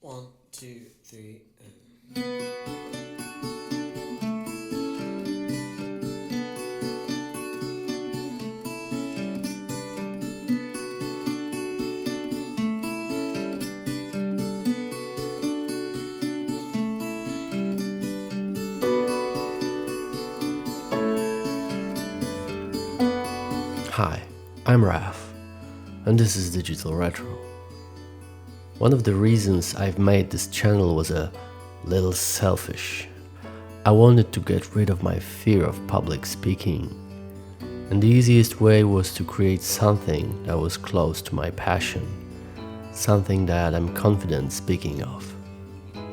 One, two, three, and... Hi, I'm Raf, and this is Digital Retro. One of the reasons I've made this channel was a little selfish. I wanted to get rid of my fear of public speaking, and the easiest way was to create something that was close to my passion, something that I'm confident speaking of: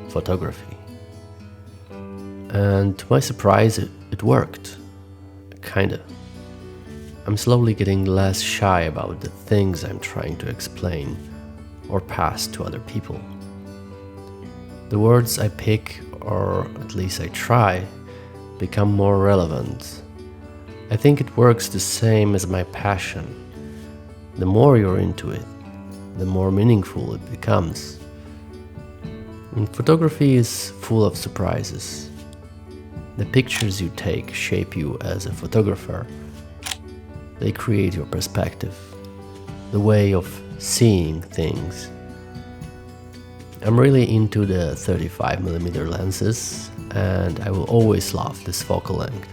photography. And to my surprise, it worked. Kinda. I'm slowly getting less shy about the things I'm trying to explain or pass to other people. The words I pick, or at least I try, become more relevant. I think it works the same as my passion. The more you're into it, the more meaningful it becomes. And photography is full of surprises. The pictures you take shape you as a photographer. They create your perspective, the way of seeing things. I'm really into the 35mm lenses, and I will always love this focal length.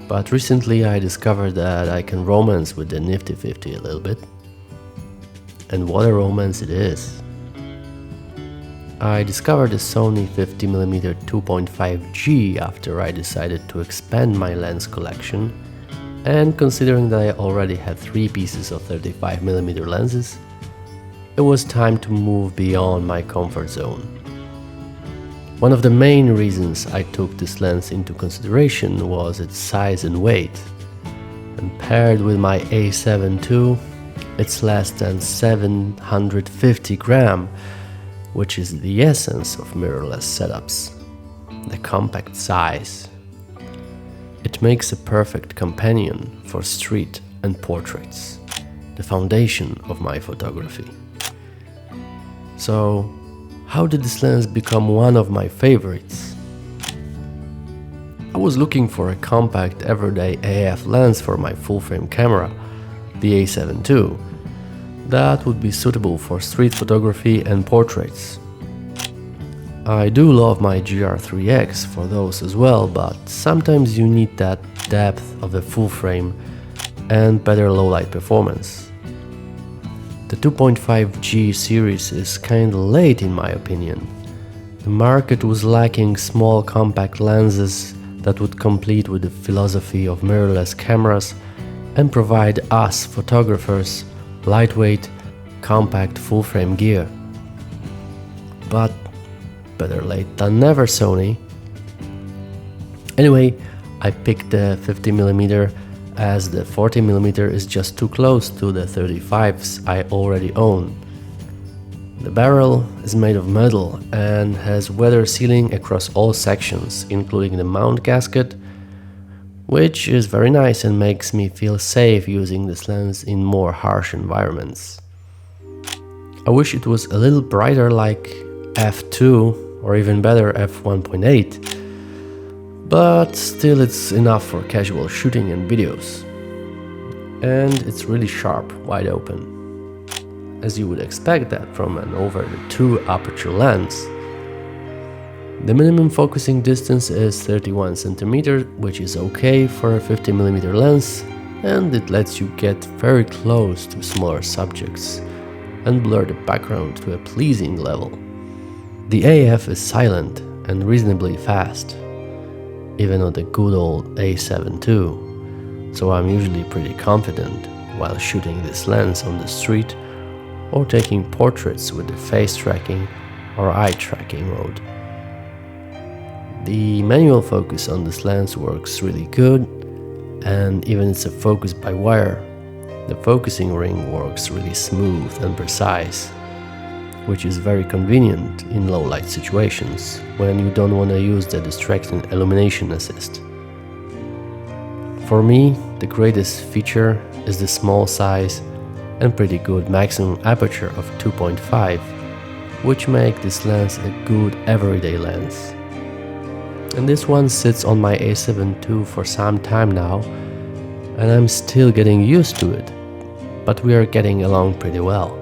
But recently I discovered that I can romance with the Nifty 50 a little bit. And what a romance it is! I discovered the Sony 50mm 2.5G after I decided to expand my lens collection. And considering that I already had 3 pieces of 35mm lenses, it was time to move beyond my comfort zone. One of the main reasons I took this lens into consideration was its size and weight. And paired with my A7 II, it's less than 750 grams, which is the essence of mirrorless setups, the compact size. It makes a perfect companion for street and portraits, the foundation of my photography. So, how did this lens become one of my favorites? I was looking for a compact everyday AF lens for my full-frame camera, the A7 II, that would be suitable for street photography and portraits. I do love my GR3X for those as well, but sometimes you need that depth of a full frame and better low-light performance. The 2.5G series is kinda late in my opinion. The market was lacking small compact lenses that would complete with the philosophy of mirrorless cameras and provide us photographers lightweight, compact full-frame gear. But better late than never, Sony. Anyway, I picked the 50mm as the 40mm is just too close to the 35s I already own. The barrel is made of metal and has weather sealing across all sections, including the mount gasket, which is very nice and makes me feel safe using this lens in more harsh environments. I wish it was a little brighter like f2 or even better f1.8, but still it's enough for casual shooting and videos. And it's really sharp, wide open, as you would expect that from an over the 2 aperture lens. The minimum focusing distance is 31 cm, which is okay for a 50mm lens, and it lets you get very close to smaller subjects and blur the background to a pleasing level. The AF is silent and reasonably fast, even on the good old A7 II, so I'm usually pretty confident while shooting this lens on the street or taking portraits with the face tracking or eye tracking mode. The manual focus on this lens works really good, and even it's a focus by wire, the focusing ring works really smooth and precise, which is very convenient in low light situations when you don't want to use the distracting illumination assist. For me, the greatest feature is the small size and pretty good maximum aperture of 2.5, which make this lens a good everyday lens. And this one sits on my A7 II for some time now, and I'm still getting used to it, but we are getting along pretty well.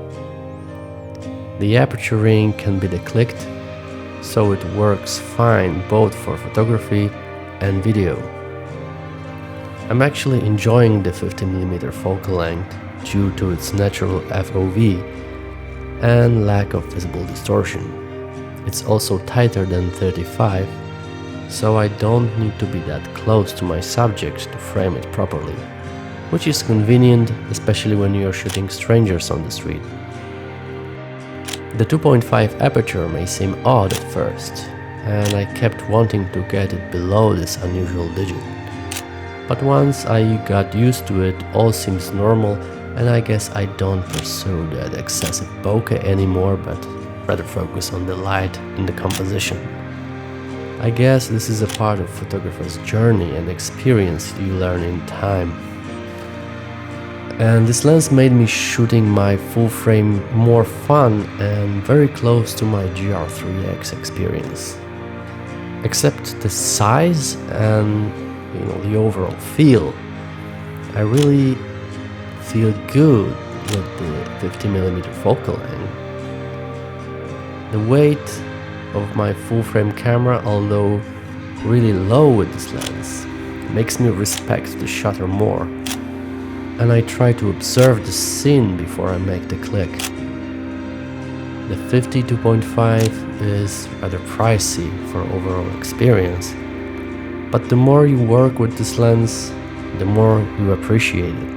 The aperture ring can be declicked, so it works fine both for photography and video. I'm actually enjoying the 50mm focal length due to its natural FOV and lack of visible distortion. It's also tighter than 35, so I don't need to be that close to my subject to frame it properly, which is convenient, especially when you are shooting strangers on the street. The 2.5 aperture may seem odd at first, and I kept wanting to get it below this unusual digit. But once I got used to it, all seems normal, and I guess I don't pursue that excessive bokeh anymore, but rather focus on the light and the composition. I guess this is a part of photographer's journey and experience you learn in time. And this lens made me shooting my full frame more fun and very close to my GR3X experience. Except the size and the overall feel, I really feel good with the 50mm focal length. The weight of my full frame camera, although really low with this lens, makes me respect the shutter more, and I try to observe the scene before I make the click. The 50-2.5 is rather pricey for overall experience, but the more you work with this lens, the more you appreciate it,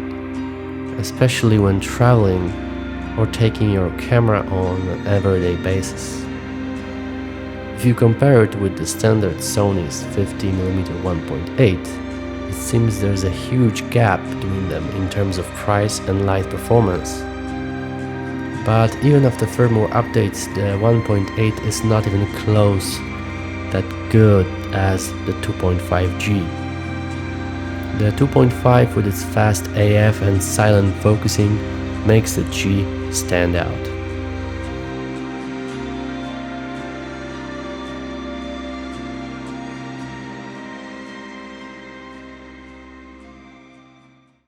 especially when traveling or taking your camera on an everyday basis. If you compare it with the standard Sony's 50mm 1.8, it seems there's a huge gap between them in terms of price and light performance. But even after firmware updates, the 1.8 is not even close that good as the 2.5G. The 2.5 with its fast AF and silent focusing makes the G stand out.